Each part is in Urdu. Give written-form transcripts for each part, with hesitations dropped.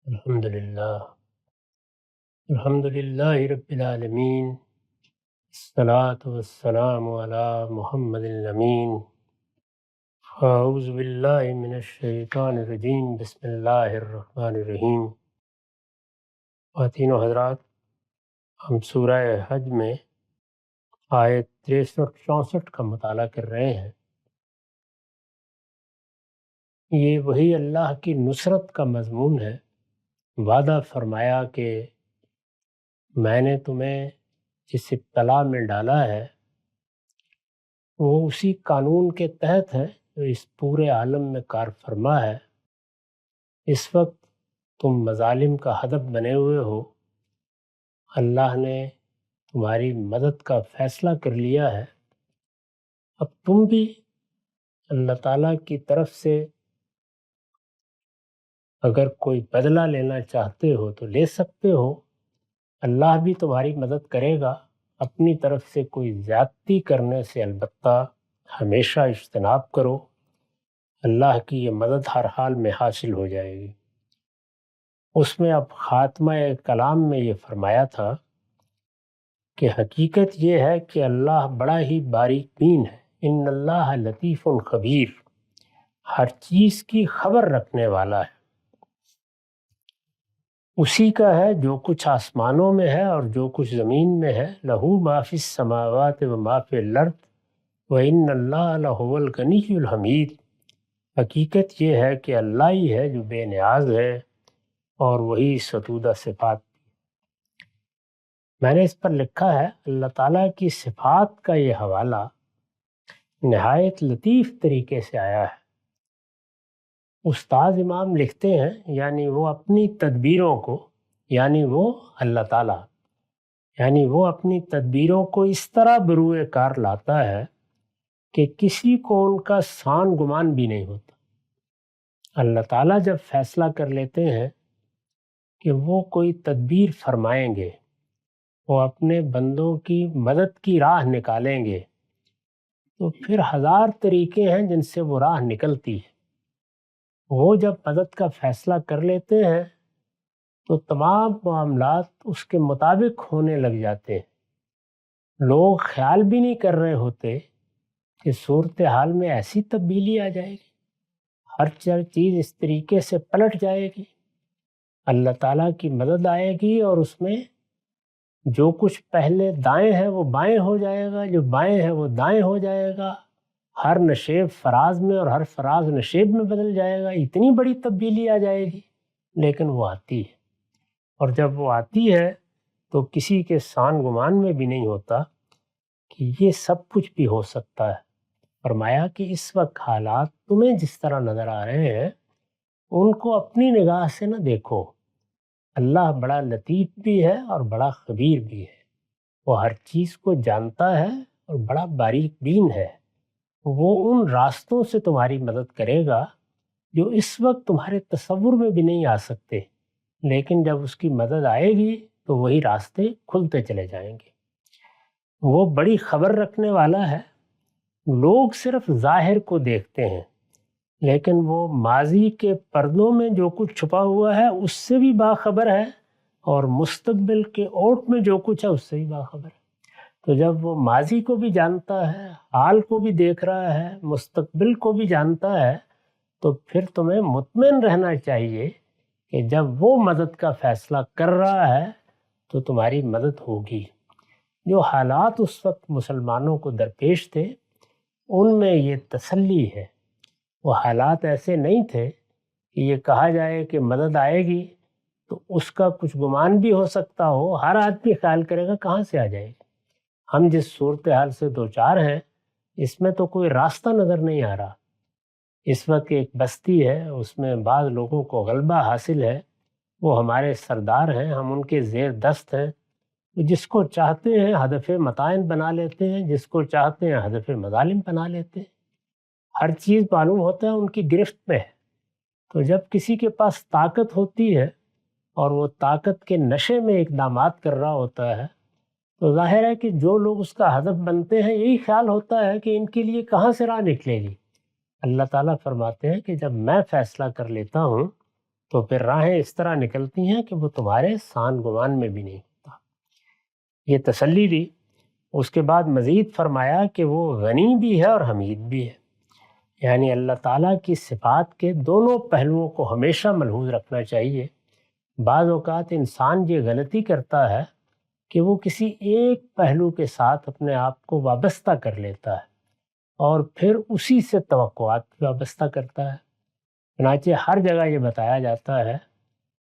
الحمد للہ رب العالمین، الصلاۃ والسلام علی محمد الامین۔ اعوذ باللہ من الشیطان الرجیم، بسم اللہ الرحمن الرحیم۔ خواتین و حضرات، ہم سورہ حج میں آیت 63-64 کا مطالعہ کر رہے ہیں۔ یہ وہی اللہ کی نصرت کا مضمون ہے۔ وعدہ فرمایا کہ میں نے تمہیں جس ابتلا میں ڈالا ہے وہ اسی قانون کے تحت ہے جو اس پورے عالم میں کار فرما ہے۔ اس وقت تم مظالم کا ہدف بنے ہوئے ہو، اللہ نے تمہاری مدد کا فیصلہ کر لیا ہے۔ اب تم بھی اللہ تعالیٰ کی طرف سے اگر کوئی بدلہ لینا چاہتے ہو تو لے سکتے ہو۔ اللہ بھی تمہاری مدد کرے گا۔ اپنی طرف سے کوئی زیادتی کرنے سے البتہ ہمیشہ اجتناب کرو۔ اللہ کی یہ مدد ہر حال میں حاصل ہو جائے گی۔ اس میں اب خاتمہ کلام میں یہ فرمایا تھا کہ حقیقت یہ ہے کہ اللہ بڑا ہی باریک بین ہے۔ ان اللہ لطیف خبیر، ہر چیز کی خبر رکھنے والا ہے۔ اسی کا ہے جو کچھ آسمانوں میں ہے اور جو کچھ زمین میں ہے۔ لہو ما فی السماوات و ما فی الارض وان اللہ لہو الغنی الحمید۔ حقیقت یہ ہے کہ اللہ ہی ہے جو بے نیاز ہے اور وہی ستودہ صفات۔ میں نے اس پر لکھا ہے اللہ تعالیٰ کی صفات کا یہ حوالہ نہایت لطیف طریقے سے آیا ہے۔ استاد امام لکھتے ہیں یعنی وہ اپنی تدبیروں کو، یعنی وہ اللہ تعالیٰ، یعنی وہ اپنی تدبیروں کو اس طرح بروئے کار لاتا ہے کہ کسی کو ان کا سان گمان بھی نہیں ہوتا۔ اللہ تعالیٰ جب فیصلہ کر لیتے ہیں کہ وہ کوئی تدبیر فرمائیں گے، وہ اپنے بندوں کی مدد کی راہ نکالیں گے، تو پھر ہزار طریقے ہیں جن سے وہ راہ نکلتی ہے۔ وہ جب مدد کا فیصلہ کر لیتے ہیں تو تمام معاملات اس کے مطابق ہونے لگ جاتے ہیں۔ لوگ خیال بھی نہیں کر رہے ہوتے کہ صورتحال میں ایسی تبدیلی آ جائے گی، ہر چیز اس طریقے سے پلٹ جائے گی۔ اللہ تعالیٰ کی مدد آئے گی اور اس میں جو کچھ پہلے دائیں ہے وہ بائیں ہو جائے گا، جو بائیں ہے وہ دائیں ہو جائے گا، ہر نشیب فراز میں اور ہر فراز نشیب میں بدل جائے گا۔ اتنی بڑی تبدیلی آ جائے گی، لیکن وہ آتی ہے، اور جب وہ آتی ہے تو کسی کے سان گمان میں بھی نہیں ہوتا کہ یہ سب کچھ بھی ہو سکتا ہے۔ فرمایا کہ اس وقت حالات تمہیں جس طرح نظر آ رہے ہیں ان کو اپنی نگاہ سے نہ دیکھو۔ اللہ بڑا لطیف بھی ہے اور بڑا خبیر بھی ہے۔ وہ ہر چیز کو جانتا ہے اور بڑا باریک بین ہے۔ وہ ان راستوں سے تمہاری مدد کرے گا جو اس وقت تمہارے تصور میں بھی نہیں آ سکتے، لیکن جب اس کی مدد آئے گی تو وہی راستے کھلتے چلے جائیں گے۔ وہ بڑی خبر رکھنے والا ہے۔ لوگ صرف ظاہر کو دیکھتے ہیں، لیکن وہ ماضی کے پردوں میں جو کچھ چھپا ہوا ہے اس سے بھی باخبر ہے، اور مستقبل کے اوٹ میں جو کچھ ہے اس سے بھی باخبر ہے۔ تو جب وہ ماضی کو بھی جانتا ہے، حال کو بھی دیکھ رہا ہے، مستقبل کو بھی جانتا ہے، تو پھر تمہیں مطمئن رہنا چاہیے کہ جب وہ مدد کا فیصلہ کر رہا ہے تو تمہاری مدد ہوگی۔ جو حالات اس وقت مسلمانوں کو درپیش تھے ان میں یہ تسلی ہے۔ وہ حالات ایسے نہیں تھے کہ یہ کہا جائے کہ مدد آئے گی تو اس کا کچھ گمان بھی ہو سکتا ہو۔ ہر آدمی خیال کرے گا کہاں سے آ جائے گی۔ ہم جس صورتحال سے دوچار ہیں اس میں تو کوئی راستہ نظر نہیں آ رہا۔ اس وقت ایک بستی ہے، اس میں بعض لوگوں کو غلبہ حاصل ہے، وہ ہمارے سردار ہیں، ہم ان کے زیر دست ہیں۔ جس کو چاہتے ہیں ہدف متعین بنا لیتے ہیں، جس کو چاہتے ہیں ہدف مظالم بنا لیتے ہیں۔ ہر چیز معلوم ہوتا ہے ان کی گرفت میں ہے۔ تو جب کسی کے پاس طاقت ہوتی ہے اور وہ طاقت کے نشے میں اقدامات کر رہا ہوتا ہے تو ظاہر ہے کہ جو لوگ اس کا ہدف بنتے ہیں یہی خیال ہوتا ہے کہ ان کے لیے کہاں سے راہ نکلے گی۔ اللہ تعالیٰ فرماتے ہیں کہ جب میں فیصلہ کر لیتا ہوں تو پھر راہیں اس طرح نکلتی ہیں کہ وہ تمہارے سان گمان میں بھی نہیں ہوتا۔ یہ تسلی دی۔ اس کے بعد مزید فرمایا کہ وہ غنی بھی ہے اور حمید بھی ہے، یعنی اللہ تعالیٰ کی صفات کے دونوں پہلوؤں کو ہمیشہ ملحوظ رکھنا چاہیے۔ بعض اوقات انسان یہ غلطی کرتا ہے کہ وہ کسی ایک پہلو کے ساتھ اپنے آپ کو وابستہ کر لیتا ہے اور پھر اسی سے توقعات بھی وابستہ کرتا ہے۔ چنانچہ ہر جگہ یہ بتایا جاتا ہے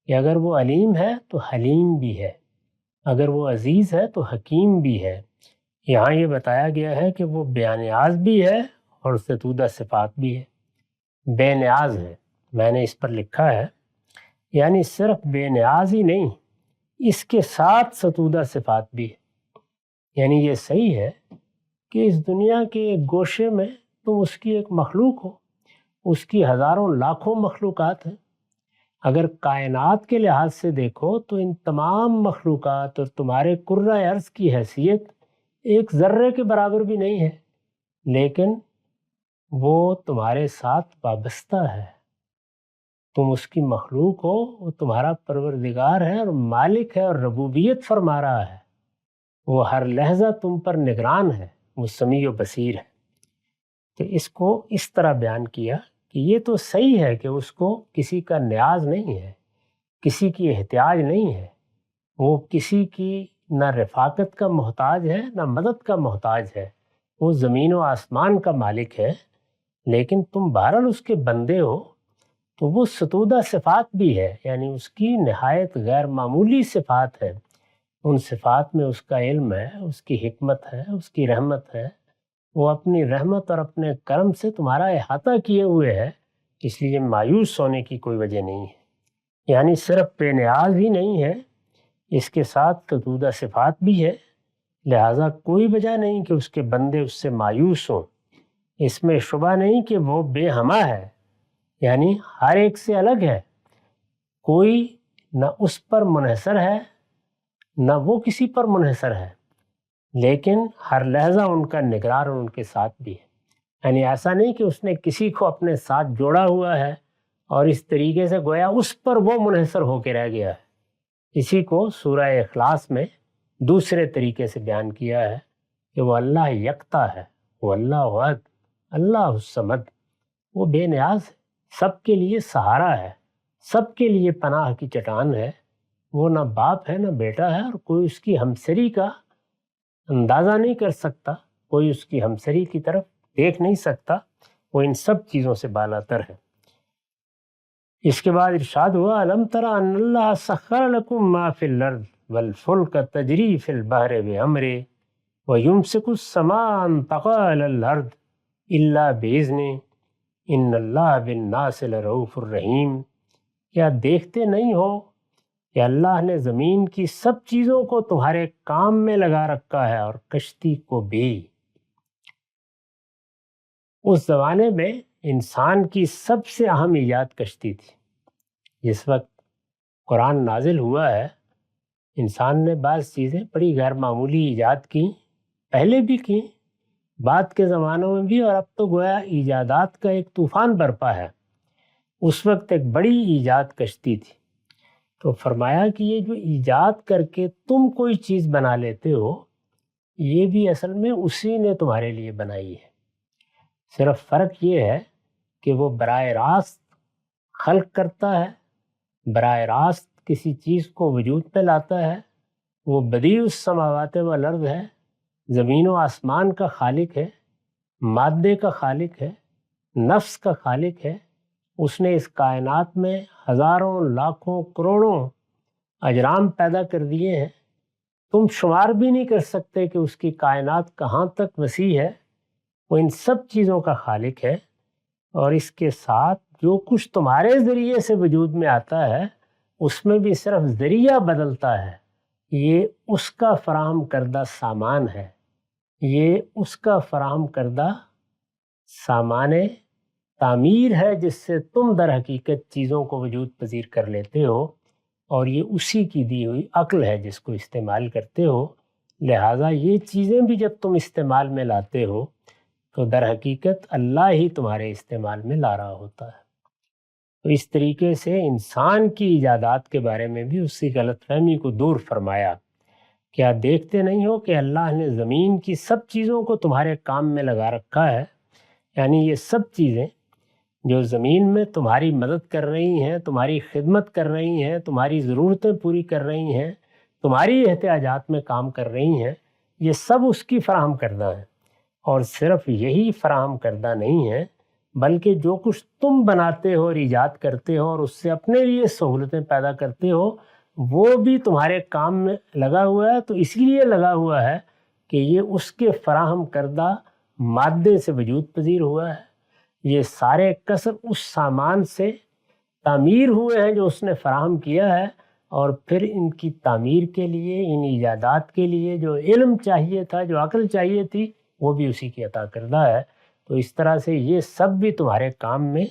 کہ اگر وہ علیم ہے تو حلیم بھی ہے، اگر وہ عزیز ہے تو حکیم بھی ہے۔ یہاں یہ بتایا گیا ہے کہ وہ بے نیاز بھی ہے اور ستودہ صفات بھی ہے۔ بے نیاز ہے، میں نے اس پر لکھا ہے، یعنی صرف بے نیاز ہی نہیں، اس کے ساتھ ستودہ صفات بھی ہے۔ یعنی یہ صحیح ہے کہ اس دنیا کے ایک گوشے میں تم اس کی ایک مخلوق ہو، اس کی ہزاروں لاکھوں مخلوقات ہیں۔ اگر کائنات کے لحاظ سے دیکھو تو ان تمام مخلوقات اور تمہارے کرۂ ارض کی حیثیت ایک ذرے کے برابر بھی نہیں ہے، لیکن وہ تمہارے ساتھ وابستہ ہے۔ تم اس کی مخلوق ہو، وہ تمہارا پروردگار ہے اور مالک ہے اور ربوبیت فرما رہا ہے۔ وہ ہر لحظہ تم پر نگران ہے، وہ سمیع و بصیر ہے۔ تو اس کو اس طرح بیان کیا کہ یہ تو صحیح ہے کہ اس کو کسی کا نیاز نہیں ہے، کسی کی احتیاج نہیں ہے، وہ کسی کی نہ رفاقت کا محتاج ہے نہ مدد کا محتاج ہے، وہ زمین و آسمان کا مالک ہے، لیکن تم بہرحال اس کے بندے ہو۔ تو وہ ستودہ صفات بھی ہے، یعنی اس کی نہایت غیر معمولی صفات ہے۔ ان صفات میں اس کا علم ہے، اس کی حکمت ہے، اس کی رحمت ہے۔ وہ اپنی رحمت اور اپنے کرم سے تمہارا احاطہ کیے ہوئے ہے، اس لیے مایوس ہونے کی کوئی وجہ نہیں ہے۔ یعنی صرف بے نیاز ہی نہیں ہے، اس کے ساتھ ستودہ صفات بھی ہے، لہٰذا کوئی وجہ نہیں کہ اس کے بندے اس سے مایوس ہوں۔ اس میں شبہ نہیں کہ وہ بے ہمہ ہے، یعنی ہر ایک سے الگ ہے، کوئی نہ اس پر منحصر ہے نہ وہ کسی پر منحصر ہے، لیکن ہر لحظہ ان کا نگران اور ان کے ساتھ بھی ہے۔ یعنی ایسا نہیں کہ اس نے کسی کو اپنے ساتھ جوڑا ہوا ہے اور اس طریقے سے گویا اس پر وہ منحصر ہو کے رہ گیا ہے۔ اسی کو سورہ اخلاص میں دوسرے طریقے سے بیان کیا ہے کہ وہ اللہ یکتا ہے، وہ اللہ احد، اللہ الصمد، وہ بے نیاز ہے، سب کے لیے سہارا ہے، سب کے لیے پناہ کی چٹان ہے۔ وہ نہ باپ ہے نہ بیٹا ہے، اور کوئی اس کی ہمسری کا اندازہ نہیں کر سکتا، کوئی اس کی ہمسری کی طرف دیکھ نہیں سکتا، وہ ان سب چیزوں سے بالاتر ہے۔ اس کے بعد ارشاد ہوا الم تر ان اللہ سخر لکم ما فی الارض والفلک تجری فی البحر بامرہ ویمسک السماء ان تقع علی الارض الا باذنہ ان اللہ بالناس لرؤوف الرحیم۔ کیا دیکھتے نہیں ہو کہ اللہ نے زمین کی سب چیزوں کو تمہارے کام میں لگا رکھا ہے اور کشتی کو بھی۔ اس زمانے میں انسان کی سب سے اہم ایجاد کشتی تھی۔ جس وقت قرآن نازل ہوا ہے، انسان نے بعض چیزیں بڑی غیر معمولی ایجاد کی، پہلے بھی کی، بعد کے زمانوں میں بھی، اور اب تو گویا ایجادات کا ایک طوفان برپا ہے۔ اس وقت ایک بڑی ایجاد کشتی تھی۔ تو فرمایا کہ یہ جو ایجاد کر کے تم کوئی چیز بنا لیتے ہو، یہ بھی اصل میں اسی نے تمہارے لیے بنائی ہے۔ صرف فرق یہ ہے کہ وہ براہ راست خلق کرتا ہے، براہ راست کسی چیز کو وجود پہ لاتا ہے۔ وہ بدیع السماوات والارض ہے، زمین و آسمان کا خالق ہے، مادے کا خالق ہے، نفس کا خالق ہے۔ اس نے اس کائنات میں ہزاروں لاکھوں کروڑوں اجرام پیدا کر دیے ہیں، تم شمار بھی نہیں کر سکتے کہ اس کی کائنات کہاں تک وسیع ہے۔ وہ ان سب چیزوں کا خالق ہے، اور اس کے ساتھ جو کچھ تمہارے ذریعے سے وجود میں آتا ہے اس میں بھی صرف ذریعہ بدلتا ہے، یہ اس کا فراہم کردہ سامان ہے، یہ اس کا فراہم کردہ سامان تعمیر ہے جس سے تم در حقیقت چیزوں کو وجود پذیر کر لیتے ہو، اور یہ اسی کی دی ہوئی عقل ہے جس کو استعمال کرتے ہو۔ لہٰذا یہ چیزیں بھی جب تم استعمال میں لاتے ہو تو در حقیقت اللہ ہی تمہارے استعمال میں لا رہا ہوتا ہے۔ تو اس طریقے سے انسان کی ایجادات کے بارے میں بھی اسی غلط فہمی کو دور فرمایا. کیا دیکھتے نہیں ہو کہ اللہ نے زمین کی سب چیزوں کو تمہارے کام میں لگا رکھا ہے؟ یعنی یہ سب چیزیں جو زمین میں تمہاری مدد کر رہی ہیں، تمہاری خدمت کر رہی ہیں، تمہاری ضرورتیں پوری کر رہی ہیں، تمہاری احتیاجات میں کام کر رہی ہیں، یہ سب اس کی فراہم کردہ ہیں. اور صرف یہی فراہم کردہ نہیں ہے بلکہ جو کچھ تم بناتے ہو اور ایجاد کرتے ہو اور اس سے اپنے لیے سہولتیں پیدا کرتے ہو وہ بھی تمہارے کام میں لگا ہوا ہے. تو اسی لیے لگا ہوا ہے کہ یہ اس کے فراہم کردہ مادے سے وجود پذیر ہوا ہے. یہ سارے کسب اس سامان سے تعمیر ہوئے ہیں جو اس نے فراہم کیا ہے، اور پھر ان کی تعمیر کے لیے، ان ایجادات کے لیے جو علم چاہیے تھا، جو عقل چاہیے تھی، وہ بھی اسی کی عطا کردہ ہے. تو اس طرح سے یہ سب بھی تمہارے کام میں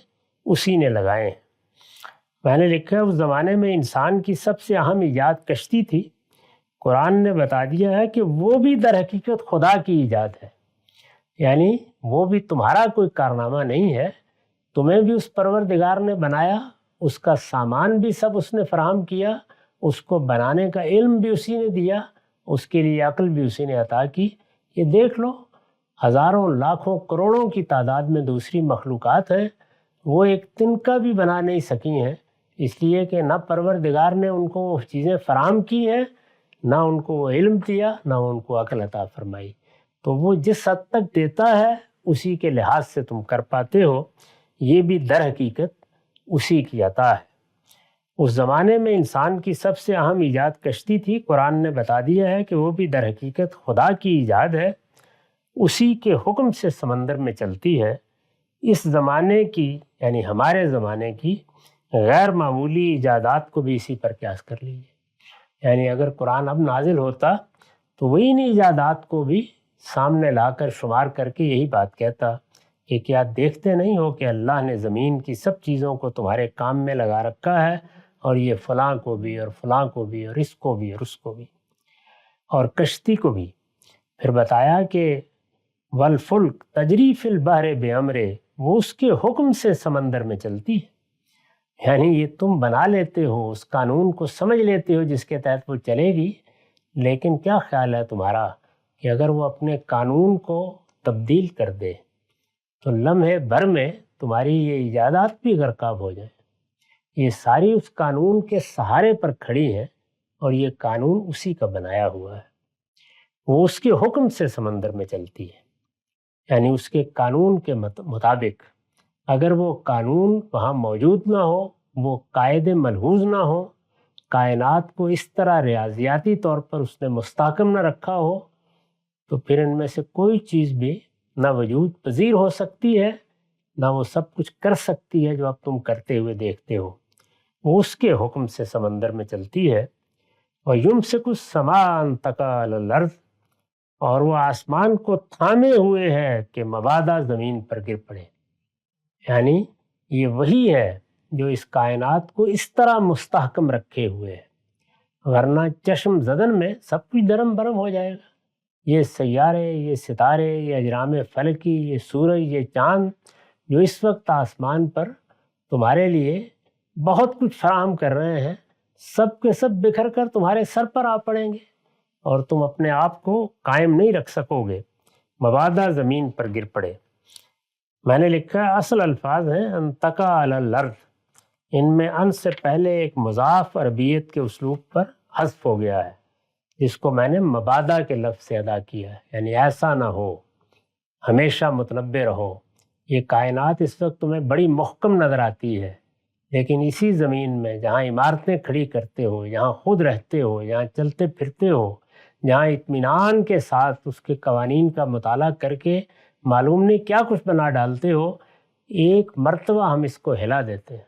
اسی نے لگائے ہیں. میں نے لکھا ہے اس زمانے میں انسان کی سب سے اہم ایجاد کشتی تھی. قرآن نے بتا دیا ہے کہ وہ بھی در حقیقت خدا کی ایجاد ہے، یعنی وہ بھی تمہارا کوئی کارنامہ نہیں ہے. تمہیں بھی اس پروردگار نے بنایا، اس کا سامان بھی سب اس نے فراہم کیا، اس کو بنانے کا علم بھی اسی نے دیا، اس کے لیے عقل بھی اسی نے عطا کی. یہ دیکھ لو ہزاروں لاکھوں کروڑوں کی تعداد میں دوسری مخلوقات ہیں، وہ ایک تنکا بھی بنا نہیں سکی ہیں، اس لیے کہ نہ پروردگار نے ان کو وہ چیزیں فراہم کی ہیں، نہ ان کو وہ علم دیا، نہ ان کو عقل عطا فرمائی. تو وہ جس حد تک دیتا ہے اسی کے لحاظ سے تم کر پاتے ہو. یہ بھی در حقیقت اسی کی عطا ہے. اس زمانے میں انسان کی سب سے اہم ایجاد کشتی تھی. قرآن نے بتا دیا ہے کہ وہ بھی در حقیقت خدا کی ایجاد ہے، اسی کے حکم سے سمندر میں چلتی ہے. اس زمانے کی یعنی ہمارے زمانے کی غیر معمولی ایجادات کو بھی اسی پر قیاس کر لیجیے. یعنی اگر قرآن اب نازل ہوتا تو وہی ان ایجادات کو بھی سامنے لا کر شمار کر کے یہی بات کہتا کہ کیا دیکھتے نہیں ہو کہ اللہ نے زمین کی سب چیزوں کو تمہارے کام میں لگا رکھا ہے، اور یہ فلاں کو بھی اور فلاں کو بھی اور اس کو بھی اور اس کو بھی اور کشتی کو بھی. پھر بتایا کہ والفلک تجری فی البحر بامرہ، وہ اس کے حکم سے سمندر میں چلتی ہے. یعنی یہ تم بنا لیتے ہو، اس قانون کو سمجھ لیتے ہو جس کے تحت وہ چلے گی، لیکن کیا خیال ہے تمہارا کہ اگر وہ اپنے قانون کو تبدیل کر دے تو لمحے بھر میں تمہاری یہ ایجادات بھی غرقاب ہو جائیں. یہ ساری اس قانون کے سہارے پر کھڑی ہیں، اور یہ قانون اسی کا بنایا ہوا ہے. وہ اس کے حکم سے سمندر میں چلتی ہے، یعنی اس کے قانون کے مطابق. اگر وہ قانون وہاں موجود نہ ہو، وہ قاعدے ملحوظ نہ ہو، کائنات کو اس طرح ریاضیاتی طور پر اس نے مستحکم نہ رکھا ہو، تو پھر ان میں سے کوئی چیز بھی نہ وجود پذیر ہو سکتی ہے، نہ وہ سب کچھ کر سکتی ہے جو اب تم کرتے ہوئے دیکھتے ہو. وہ اس کے حکم سے سمندر میں چلتی ہے. وَيُمْسِكُ السَّمَاءَ أَن تَقَعَ عَلَى الْأَرْضِ، اور وہ آسمان کو تھامے ہوئے ہے کہ مبادا زمین پر گر پڑے. یعنی یہ وہی ہے جو اس کائنات کو اس طرح مستحکم رکھے ہوئے ہے، ورنہ چشم زدن میں سب کچھ درم برم ہو جائے گا. یہ سیارے، یہ ستارے، یہ اجرام فلکی، یہ سورج، یہ چاند جو اس وقت آسمان پر تمہارے لیے بہت کچھ فراہم کر رہے ہیں، سب کے سب بکھر کر تمہارے سر پر آ پڑیں گے، اور تم اپنے آپ کو قائم نہیں رکھ سکو گے، مبادا زمین پر گر پڑے. میں نے لکھا ہے اصل الفاظ ہیں ان تقع علی الارض. ان میں ان سے پہلے ایک مضاف عربیت کے اسلوب پر حذف ہو گیا ہے، جس کو میں نے مبادا کے لفظ سے ادا کیا ہے. یعنی ایسا نہ ہو، ہمیشہ متنبع رہو. یہ کائنات اس وقت تمہیں بڑی محکم نظر آتی ہے، لیکن اسی زمین میں جہاں عمارتیں کھڑی کرتے ہو، جہاں خود رہتے ہو، جہاں چلتے پھرتے ہو، جہاں اطمینان کے ساتھ اس کے قوانین کا مطالعہ کر کے معلوم نہیں کیا کچھ بنا ڈالتے ہو، ایک مرتبہ ہم اس کو ہلا دیتے ہیں،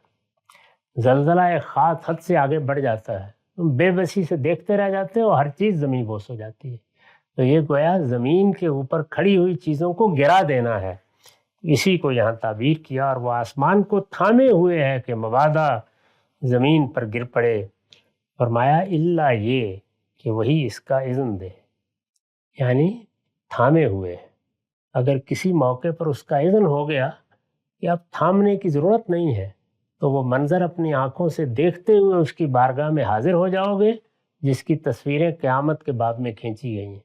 زلزلہ خاص حد سے آگے بڑھ جاتا ہے، تم بے بسی سے دیکھتے رہ جاتے ہو، ہر چیز زمین بوس ہو جاتی ہے. تو یہ گویا زمین کے اوپر کھڑی ہوئی چیزوں کو گرا دینا ہے، اسی کو یہاں تعبیر کیا. اور وہ آسمان کو تھامے ہوئے ہے کہ مبادا زمین پر گر پڑے. فرمایا الا یہ کہ وہی اس کا اذن دے، یعنی تھامے ہوئے ہے. اگر کسی موقع پر اس کا اذن ہو گیا کہ اب تھامنے کی ضرورت نہیں ہے، تو وہ منظر اپنی آنکھوں سے دیکھتے ہوئے اس کی بارگاہ میں حاضر ہو جاؤ گے جس کی تصویریں قیامت کے باب میں کھینچی گئی ہیں۔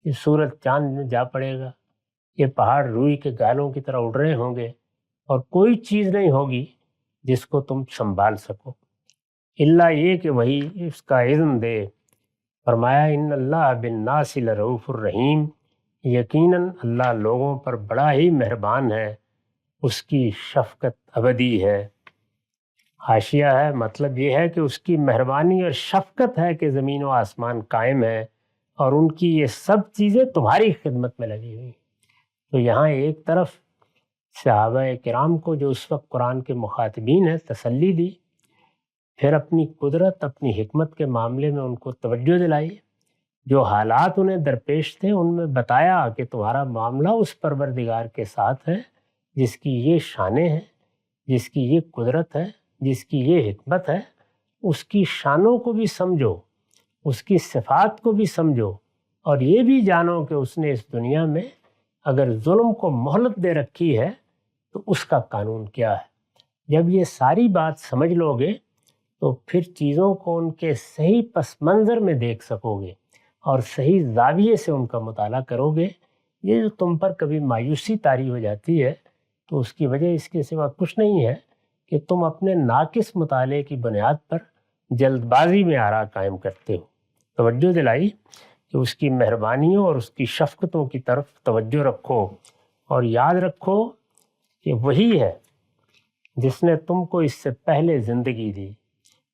یہ سورج چاند میں جا پڑے گا، یہ پہاڑ روئی کے گالوں کی طرح اڑ رہے ہوں گے، اور کوئی چیز نہیں ہوگی جس کو تم سنبھال سکو الا یہ کہ وہی اس کا اذن دے۔ فرمایا ان اللہ بالناس لرؤوف الرحیم، یقیناً اللہ لوگوں پر بڑا ہی مہربان ہے، اس کی شفقت ابدی ہے۔ حاشیہ ہے، مطلب یہ ہے کہ اس کی مہربانی اور شفقت ہے کہ زمین و آسمان قائم ہے اور ان کی یہ سب چیزیں تمہاری خدمت میں لگی ہوئی۔ تو یہاں ایک طرف صحابہ کرام کو جو اس وقت قرآن کے مخاطبین ہیں تسلی دی، پھر اپنی قدرت اپنی حکمت کے معاملے میں ان کو توجہ دلائی، جو حالات انہیں درپیش تھے ان میں بتایا کہ تمہارا معاملہ اس پروردگار کے ساتھ ہے جس کی یہ شانیں ہیں، جس کی یہ قدرت ہے، جس کی یہ حکمت ہے۔ اس کی شانوں کو بھی سمجھو، اس کی صفات کو بھی سمجھو، اور یہ بھی جانو کہ اس نے اس دنیا میں اگر ظلم کو مہلت دے رکھی ہے تو اس کا قانون کیا ہے۔ جب یہ ساری بات سمجھ لو گے تو پھر چیزوں کو ان کے صحیح پس منظر میں دیکھ سکو گے اور صحیح زاویے سے ان کا مطالعہ کرو گے۔ یہ جو تم پر کبھی مایوسی طاری ہو جاتی ہے تو اس کی وجہ اس کے سوا کچھ نہیں ہے کہ تم اپنے ناقص مطالعے کی بنیاد پر جلد بازی میں آراء قائم کرتے ہو۔ توجہ دلائی کہ اس کی مہربانیوں اور اس کی شفقتوں کی طرف توجہ رکھو، اور یاد رکھو کہ وہی ہے جس نے تم کو اس سے پہلے زندگی دی۔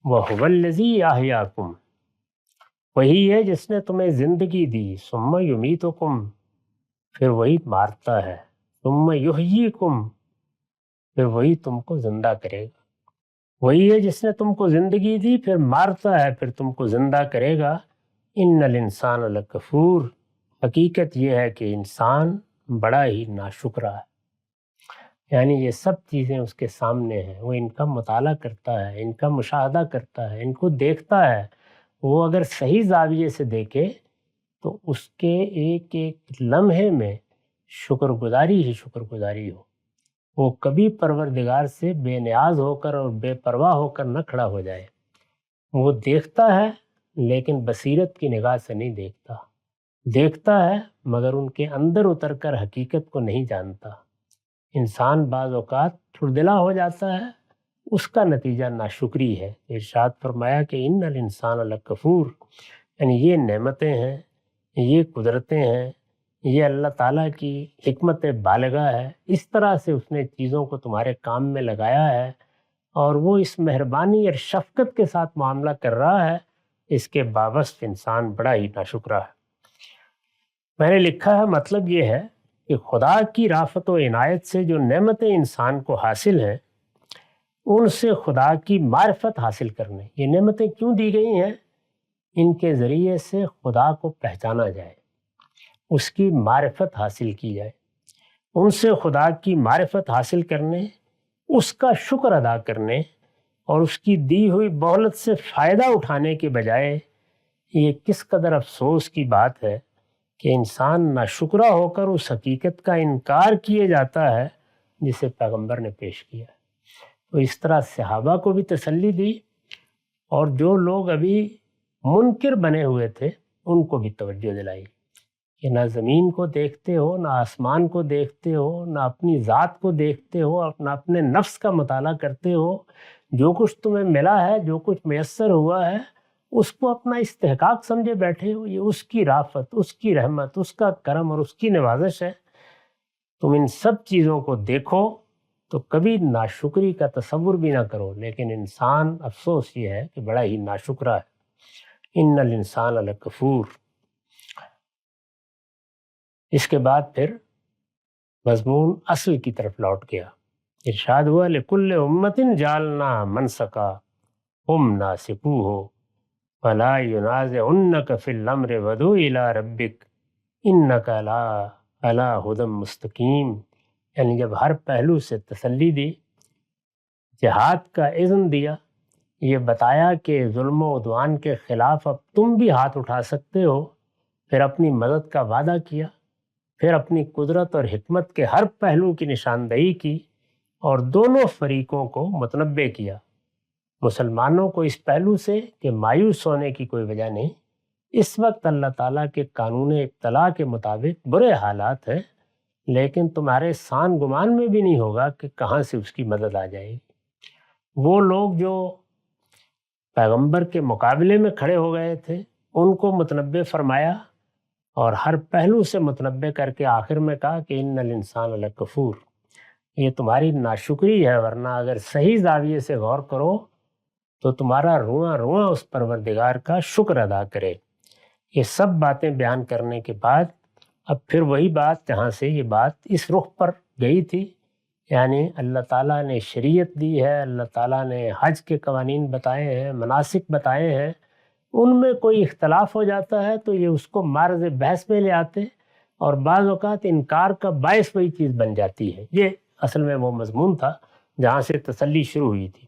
وَهُوَ الَّذِي أَحْيَاكُمْ، وہی ہے جس نے تمہیں زندگی دی۔ ثُمَّ يُمِيتُكُمْ، پھر وہی مارتا ہے۔ ثُمَّ يُحْيِيكُمْ، پھر وہی تم کو زندہ کرے گا۔ وہی ہے جس نے تم کو زندگی دی، پھر مارتا ہے، پھر تم کو زندہ کرے گا۔ ان الانسان لکفور، حقیقت یہ ہے کہ انسان بڑا ہی ناشکرا ہے۔ یعنی یہ سب چیزیں اس کے سامنے ہیں، وہ ان کا مطالعہ کرتا ہے، ان کا مشاہدہ کرتا ہے، ان کو دیکھتا ہے۔ وہ اگر صحیح زاویے سے دیکھے تو اس کے ایک ایک لمحے میں شکر گزاری ہی شکر گزاری ہو۔ وہ کبھی پروردگار سے بے نیاز ہو کر اور بے پرواہ ہو کر نہ کھڑا ہو جائے۔ وہ دیکھتا ہے لیکن بصیرت کی نگاہ سے نہیں دیکھتا، دیکھتا ہے مگر ان کے اندر اتر کر حقیقت کو نہیں جانتا۔ انسان بعض اوقات ٹھڑدلا ہو جاتا ہے، اس کا نتیجہ ناشکری ہے۔ ارشاد فرمایا کہ ان الانسان لکفور، یعنی یہ نعمتیں ہیں، یہ قدرتیں ہیں، یہ اللہ تعالیٰ کی حکمت بالغہ ہے، اس طرح سے اس نے چیزوں کو تمہارے کام میں لگایا ہے اور وہ اس مہربانی اور شفقت کے ساتھ معاملہ کر رہا ہے، اس کے باوجود انسان بڑا ہی ناشکرا ہے۔ میں نے لکھا ہے مطلب یہ ہے کہ خدا کی رافت و عنایت سے جو نعمتیں انسان کو حاصل ہیں ان سے خدا کی معرفت حاصل کرنے، یہ نعمتیں کیوں دی گئی ہیں؟ ان کے ذریعے سے خدا کو پہچانا جائے، اس کی معرفت حاصل کی جائے۔ ان سے خدا کی معرفت حاصل کرنے، اس کا شکر ادا کرنے اور اس کی دی ہوئی مہلت سے فائدہ اٹھانے کے بجائے یہ کس قدر افسوس کی بات ہے کہ انسان ناشکرا ہو کر اس حقیقت کا انکار کیے جاتا ہے جسے پیغمبر نے پیش کیا۔ تو اس طرح صحابہ کو بھی تسلی دی، اور جو لوگ ابھی منکر بنے ہوئے تھے ان کو بھی توجہ دلائی کہ نہ زمین کو دیکھتے ہو، نہ آسمان کو دیکھتے ہو، نہ اپنی ذات کو دیکھتے ہو، نہ اپنے نفس کا مطالعہ کرتے ہو۔ جو کچھ تمہیں ملا ہے، جو کچھ میسر ہوا ہے، اس کو اپنا استحقاق سمجھے بیٹھے ہو۔ یہ اس کی رافت، اس کی رحمت، اس کا کرم اور اس کی نوازش ہے۔ تم ان سب چیزوں کو دیکھو تو کبھی ناشکری کا تصور بھی نہ کرو، لیکن انسان افسوس یہ ہے کہ بڑا ہی ناشکرا ہے۔ ان الانسان لکفور۔ اس کے بعد پھر مضمون اصل کی طرف لوٹ گیا۔ ارشاد ہوا لکل امت جعلنا منسکا ہم ناسکوہ فلا ینازعنک فی الامر ودع الی ربک انک علی ھدی مستقیم۔ یعنی جب ہر پہلو سے تسلی دی، جہاد کا اذن دیا، یہ بتایا کہ ظلم و عدوان کے خلاف اب تم بھی ہاتھ اٹھا سکتے ہو، پھر اپنی مدد کا وعدہ کیا، پھر اپنی قدرت اور حکمت کے ہر پہلو کی نشاندہی کی، اور دونوں فریقوں کو متنبع کیا، مسلمانوں کو اس پہلو سے کہ مایوس ہونے کی کوئی وجہ نہیں، اس وقت اللہ تعالیٰ کے قانون ابتلا کے مطابق برے حالات ہیں، لیکن تمہارے سان گمان میں بھی نہیں ہوگا کہ کہاں سے اس کی مدد آ جائے گی۔ وہ لوگ جو پیغمبر کے مقابلے میں کھڑے ہو گئے تھے ان کو متنبع فرمایا، اور ہر پہلو سے متنبع کر کے آخر میں کہا کہ ان الانسان لکفور، یہ تمہاری ناشکری ہے، ورنہ اگر صحیح زاویے سے غور کرو تو تمہارا رواں رواں اس پروردگار کا شکر ادا کرے۔ یہ سب باتیں بیان کرنے کے بعد اب پھر وہی بات جہاں سے یہ بات اس رخ پر گئی تھی، یعنی اللہ تعالیٰ نے شریعت دی ہے، اللہ تعالیٰ نے حج کے قوانین بتائے ہیں، مناسک بتائے ہیں، ان میں کوئی اختلاف ہو جاتا ہے تو یہ اس کو معرض بحث میں لے آتے، اور بعض اوقات انکار کا باعث وہی چیز بن جاتی ہے۔ یہ اصل میں وہ مضمون تھا جہاں سے تسلی شروع ہوئی تھی۔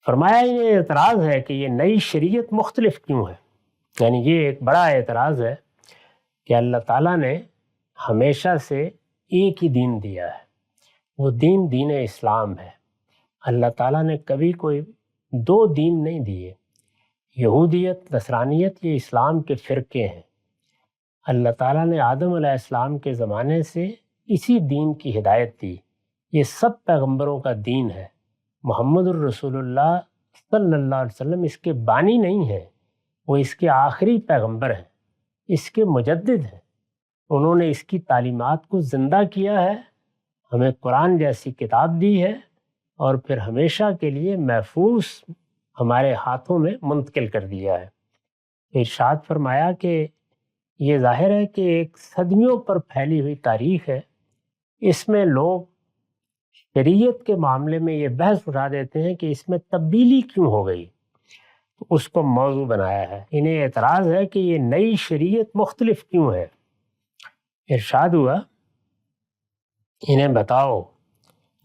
فرمایا یہ اعتراض ہے کہ یہ نئی شریعت مختلف کیوں ہے، یعنی یہ ایک بڑا اعتراض ہے کہ اللہ تعالیٰ نے ہمیشہ سے ایک ہی دین دیا ہے، وہ دین اسلام ہے۔ اللہ تعالیٰ نے کبھی کوئی دو دین نہیں دیے، یہودیت نصرانیت یہ اسلام کے فرقے ہیں۔ اللہ تعالیٰ نے آدم علیہ السلام کے زمانے سے اسی دین کی ہدایت دی، یہ سب پیغمبروں کا دین ہے۔ محمد الرسول اللہ صلی اللہ علیہ وسلم اس کے بانی نہیں ہیں، وہ اس کے آخری پیغمبر ہیں، اس کے مجدد ہیں۔ انہوں نے اس کی تعلیمات کو زندہ کیا ہے، ہمیں قرآن جیسی کتاب دی ہے، اور پھر ہمیشہ کے لیے محفوظ ہمارے ہاتھوں میں منتقل کر دیا ہے۔ ارشاد فرمایا کہ یہ ظاہر ہے کہ ایک صدیوں پر پھیلی ہوئی تاریخ ہے، اس میں لوگ شریعت کے معاملے میں یہ بحث اٹھا دیتے ہیں کہ اس میں تبدیلی کیوں ہو گئی، تو اس کو موضوع بنایا ہے۔ انہیں اعتراض ہے کہ یہ نئی شریعت مختلف کیوں ہے۔ ارشاد ہوا انہیں بتاؤ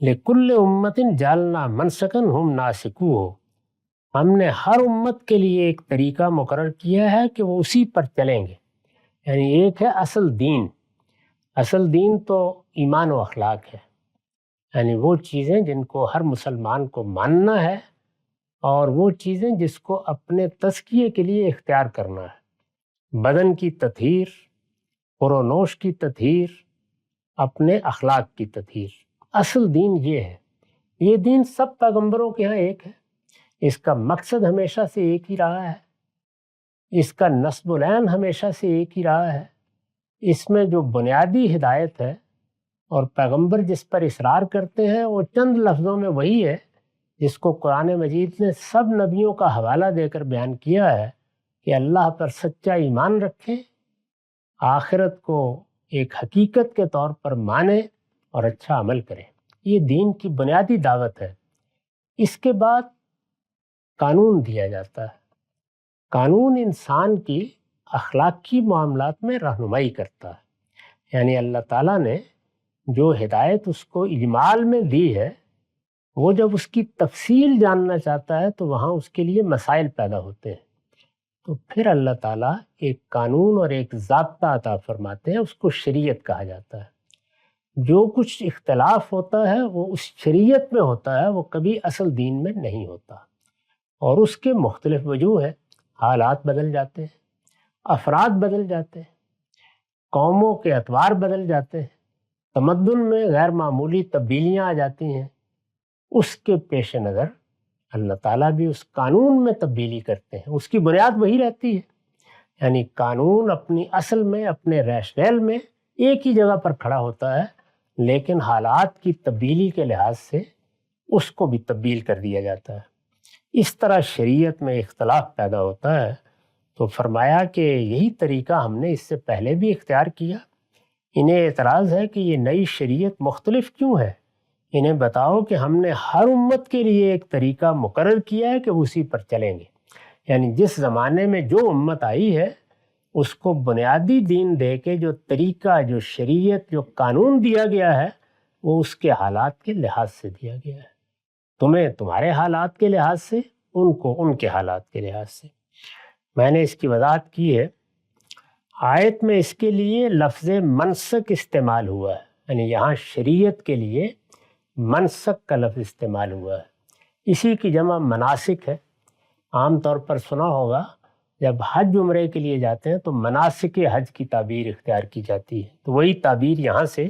لِكُلِّ أُمَّةٍ جَعَلْنَا مَنْسَكًا هُمْ نَاسِكُوهُ، ہم نے ہر امت کے لیے ایک طریقہ مقرر کیا ہے کہ وہ اسی پر چلیں گے، یعنی ایک ہے اصل دین۔ اصل دین تو ایمان و اخلاق ہے، یعنی وہ چیزیں جن کو ہر مسلمان کو ماننا ہے، اور وہ چیزیں جس کو اپنے تزکیے کے لیے اختیار کرنا ہے، بدن کی تطہیر، پرونوش کی تطہیر، اپنے اخلاق کی تطہیر۔ اصل دین یہ ہے، یہ دین سب پیغمبروں کے ہاں ایک ہے، اس کا مقصد ہمیشہ سے ایک ہی رہا ہے، اس کا نصب العین ہمیشہ سے ایک ہی رہا ہے، اس میں جو بنیادی ہدایت ہے اور پیغمبر جس پر اصرار کرتے ہیں وہ چند لفظوں میں وہی ہے جس کو قرآن مجید نے سب نبیوں کا حوالہ دے کر بیان کیا ہے کہ اللہ پر سچا ایمان رکھیں، آخرت کو ایک حقیقت کے طور پر مانیں اور اچھا عمل کریں۔ یہ دین کی بنیادی دعوت ہے۔ اس کے بعد قانون دیا جاتا ہے۔ قانون انسان کی اخلاقی معاملات میں رہنمائی کرتا ہے، یعنی اللہ تعالیٰ نے جو ہدایت اس کو اجمال میں دی ہے، وہ جب اس کی تفصیل جاننا چاہتا ہے تو وہاں اس کے لیے مسائل پیدا ہوتے ہیں، تو پھر اللہ تعالیٰ ایک قانون اور ایک ضابطہ عطا فرماتے ہیں، اس کو شریعت کہا جاتا ہے۔ جو کچھ اختلاف ہوتا ہے وہ اس شریعت میں ہوتا ہے، وہ کبھی اصل دین میں نہیں ہوتا، اور اس کے مختلف وجوہ ہیں۔ حالات بدل جاتے ہیں، افراد بدل جاتے ہیں، قوموں کے اطوار بدل جاتے ہیں، تمدن میں غیر معمولی تبدیلیاں آ جاتی ہیں، اس کے پیش نظر اللہ تعالیٰ بھی اس قانون میں تبدیلی کرتے ہیں، اس کی بنیاد وہی رہتی ہے، یعنی قانون اپنی اصل میں اپنے ریشنل میں ایک ہی جگہ پر کھڑا ہوتا ہے، لیکن حالات کی تبدیلی کے لحاظ سے اس کو بھی تبدیل کر دیا جاتا ہے۔ اس طرح شریعت میں اختلاف پیدا ہوتا ہے، تو فرمایا کہ یہی طریقہ ہم نے اس سے پہلے بھی اختیار کیا۔ انہیں اعتراض ہے کہ یہ نئی شریعت مختلف کیوں ہے۔ انہیں بتاؤ کہ ہم نے ہر امت کے لیے ایک طریقہ مقرر کیا ہے کہ وہ اسی پر چلیں گے، یعنی جس زمانے میں جو امت آئی ہے اس کو بنیادی دین دے کے جو طریقہ، جو شریعت، جو قانون دیا گیا ہے وہ اس کے حالات کے لحاظ سے دیا گیا ہے، تمہیں تمہارے حالات کے لحاظ سے، ان کو ان کے حالات کے لحاظ سے۔ میں نے اس کی وضاحت کی ہے، آیت میں اس کے لیے لفظ منسک استعمال ہوا ہے، یعنی یہاں شریعت کے لیے منسک کا لفظ استعمال ہوا ہے، اسی کی جمع مناسک ہے۔ عام طور پر سنا ہوگا جب حج عمرے کے لیے جاتے ہیں تو مناسک حج کی تعبیر اختیار کی جاتی ہے، تو وہی تعبیر یہاں سے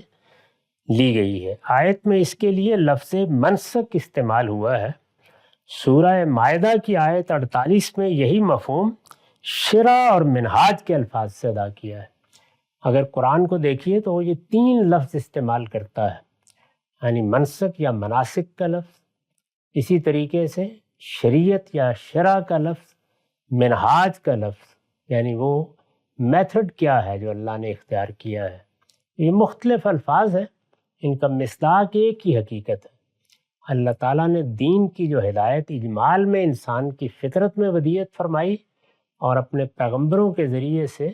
لی گئی ہے۔ آیت میں اس کے لیے لفظ منسک استعمال ہوا ہے۔ سورہ مائدہ کی آیت 48 میں یہی مفہوم شرع اور منہاج کے الفاظ سے ادا کیا ہے۔ اگر قرآن کو دیکھیے تو وہ یہ 3 لفظ استعمال کرتا ہے، یعنی منسک یا مناسک کا لفظ، اسی طریقے سے شریعت یا شرع کا لفظ، منہاج کا لفظ، یعنی وہ میتھڈ کیا ہے جو اللہ نے اختیار کیا ہے۔ یہ مختلف الفاظ ہیں، ان کا مصداق ایک ہی حقیقت ہے۔ اللہ تعالیٰ نے دین کی جو ہدایت اجمال میں انسان کی فطرت میں ودیعت فرمائی اور اپنے پیغمبروں کے ذریعے سے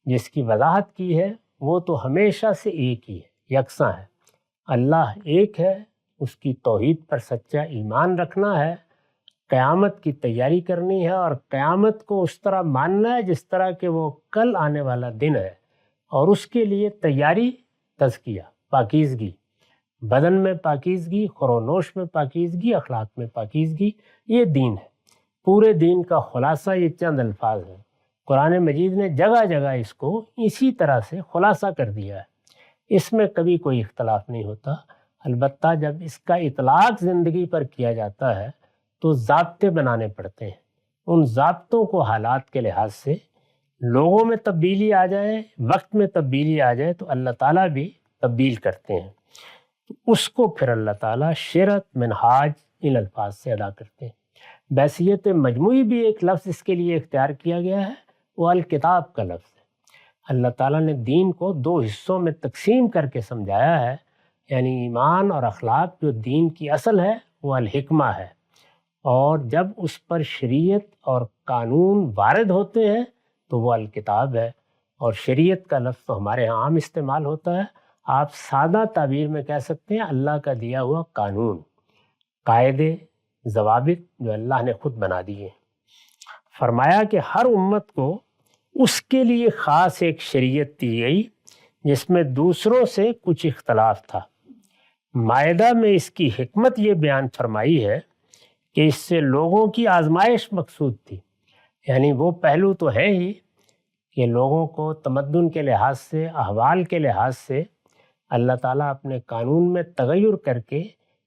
جس کی وضاحت کی ہے، وہ تو ہمیشہ سے ایک ہی ہے، یکساں ہے۔ اللہ ایک ہے، اس کی توحید پر سچا ایمان رکھنا ہے، قیامت کی تیاری کرنی ہے اور قیامت کو اس طرح ماننا ہے جس طرح کہ وہ کل آنے والا دن ہے، اور اس کے لیے تیاری، تزکیہ، پاکیزگی، بدن میں پاکیزگی، خورونوش میں پاکیزگی، اخلاق میں پاکیزگی، یہ دین ہے۔ پورے دین کا خلاصہ یہ چند الفاظ ہیں۔ قرآن مجید نے جگہ جگہ اس کو اسی طرح سے خلاصہ کر دیا ہے، اس میں کبھی کوئی اختلاف نہیں ہوتا۔ البتہ جب اس کا اطلاق زندگی پر کیا جاتا ہے تو ضابطے بنانے پڑتے ہیں، ان ضابطوں کو حالات کے لحاظ سے لوگوں میں تبدیلی آ جائے، وقت میں تبدیلی آ جائے تو اللہ تعالیٰ بھی تبدیل کرتے ہیں، تو اس کو پھر اللہ تعالیٰ شرعت، منہاج ان الفاظ سے ادا کرتے ہیں۔ بحیثیت مجموعی بھی ایک لفظ اس کے لیے اختیار کیا گیا ہے، وہ الکتاب کا لفظ ہے۔ اللہ تعالیٰ نے دین کو 2 حصوں میں تقسیم کر کے سمجھایا ہے، یعنی ایمان اور اخلاق جو دین کی اصل ہے وہ الحکمہ ہے، اور جب اس پر شریعت اور قانون وارد ہوتے ہیں تو وہ الکتاب ہے۔ اور شریعت کا لفظ تو ہمارے ہاں عام استعمال ہوتا ہے، آپ سادہ تعبیر میں کہہ سکتے ہیں اللہ کا دیا ہوا قانون، قاعدے، ضوابط جو اللہ نے خود بنا دیے۔ فرمایا کہ ہر امت کو اس کے لیے خاص ایک شریعت دی گئی جس میں دوسروں سے کچھ اختلاف تھا۔ مائدہ میں اس کی حکمت یہ بیان فرمائی ہے کہ اس سے لوگوں کی آزمائش مقصود تھی، یعنی وہ پہلو تو ہے ہی کہ لوگوں کو تمدن کے لحاظ سے، احوال کے لحاظ سے اللہ تعالیٰ اپنے قانون میں تغیر کر کے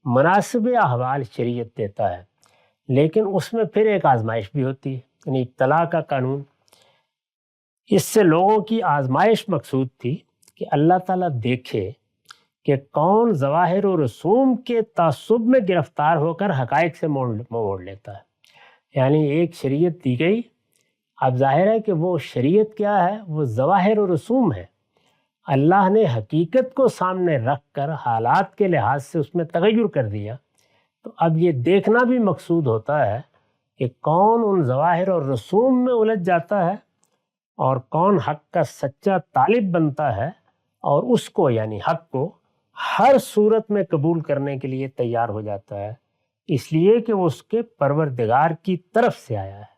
مناسب احوال شریعت دیتا ہے، لیکن اس میں پھر ایک آزمائش بھی ہوتی ہے، یعنی ابتلا کا قانون۔ اس سے لوگوں کی آزمائش مقصود تھی کہ اللہ تعالیٰ دیکھے کہ کون ظواہر و رسوم کے تعصب میں گرفتار ہو کر حقائق سے موڑ لیتا ہے۔ یعنی ایک شریعت دی گئی، اب ظاہر ہے کہ وہ شریعت کیا ہے، وہ ظواہر و رسوم ہے۔ اللہ نے حقیقت کو سامنے رکھ کر حالات کے لحاظ سے اس میں تغیر کر دیا، تو اب یہ دیکھنا بھی مقصود ہوتا ہے کہ کون ان ظواہر اور رسوم میں الجھ جاتا ہے اور کون حق کا سچا طالب بنتا ہے اور اس کو، یعنی حق کو، ہر صورت میں قبول کرنے کے لیے تیار ہو جاتا ہے، اس لیے کہ وہ اس کے پروردگار کی طرف سے آیا ہے۔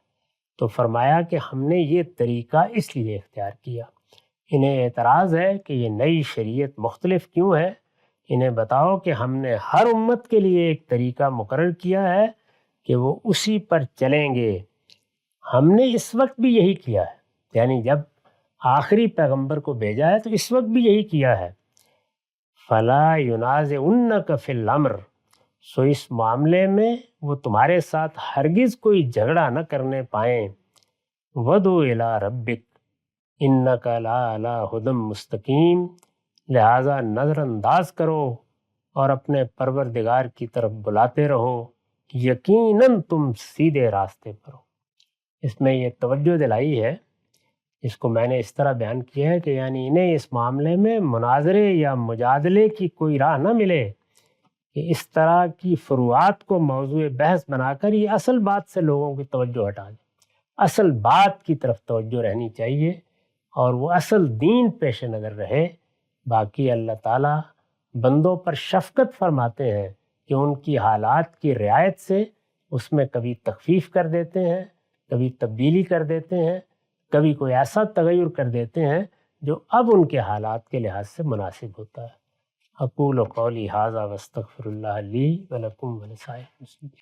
تو فرمایا کہ ہم نے یہ طریقہ اس لیے اختیار کیا۔ انہیں اعتراض ہے کہ یہ نئی شریعت مختلف کیوں ہے؟ انہیں بتاؤ کہ ہم نے ہر امت کے لیے ایک طریقہ مقرر کیا ہے کہ وہ اسی پر چلیں گے۔ ہم نے اس وقت بھی یہی کیا ہے، یعنی جب آخری پیغمبر کو بھیجا ہے تو اس وقت بھی یہی کیا ہے۔ فَلَا يُنَازِعُنَّكَ فِي الْأَمْرِ، سو اس معاملے میں وہ تمہارے ساتھ ہرگز کوئی جھگڑا نہ کرنے پائیں۔ وَدُعُ إِلَىٰ رَبِّكَ إِنَّكَ لَعَلَىٰ هُدًى مُسْتَقِيمٍ، لہٰذا نظر انداز کرو اور اپنے پروردگار کی طرف بلاتے رہو، یقیناً تم سیدھے راستے پر ہو۔ اس میں یہ توجہ دلائی ہے، اس کو میں نے اس طرح بیان کیا ہے کہ یعنی انہیں اس معاملے میں مناظرے یا مجادلے کی کوئی راہ نہ ملے کہ اس طرح کی فروعات کو موضوع بحث بنا کر یہ اصل بات سے لوگوں کی توجہ ہٹا دیں۔ اصل بات کی طرف توجہ رہنی چاہیے اور وہ اصل دین پیش نظر رہے۔ باقی اللہ تعالیٰ بندوں پر شفقت فرماتے ہیں کہ ان کی حالات کی رعایت سے اس میں کبھی تخفیف کر دیتے ہیں، کبھی تبدیلی کر دیتے ہیں، کبھی کوئی ایسا تغیر کر دیتے ہیں جو اب ان کے حالات کے لحاظ سے مناسب ہوتا ہے۔ اقول قولی ھذا واستغفر اللہ لی ولکم ولسائر المسلمین۔